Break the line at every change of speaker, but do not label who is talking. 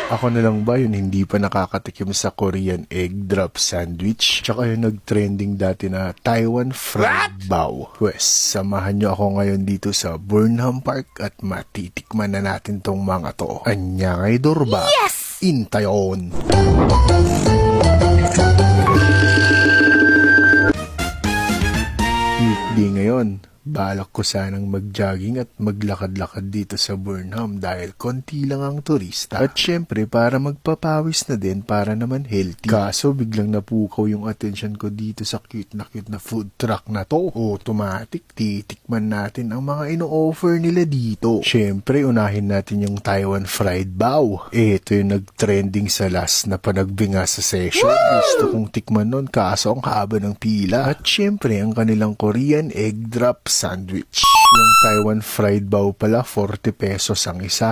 Ako na lang ba yun hindi pa nakakatikim sa Korean egg drop sandwich? Tsaka yung nag-trending dati na Taiwan fried bao. Pwes, samahan nyo ako ngayon dito sa Burnham Park at matitikman na natin tong mga to. Anyangay Dorba. Yes! Intayon! Weekday ngayon. Balak ko sanang mag-jogging at maglakad-lakad dito sa Burnham dahil konti lang ang turista. At syempre para magpapawis na din para naman healthy. Kaso biglang napukaw yung attention ko dito sa cute na food truck na to. Automatic, titikman natin ang mga ino-offer nila dito. Syempre unahin natin yung Taiwan fried bao. Ito yung nag-trending sa last na panagbinga sa session. Gusto kong tikman nun kaso ang haba ng pila. At syempre ang kanilang Korean egg drop sandwich. Yung Taiwan fried bao pala, 40 pesos ang isa.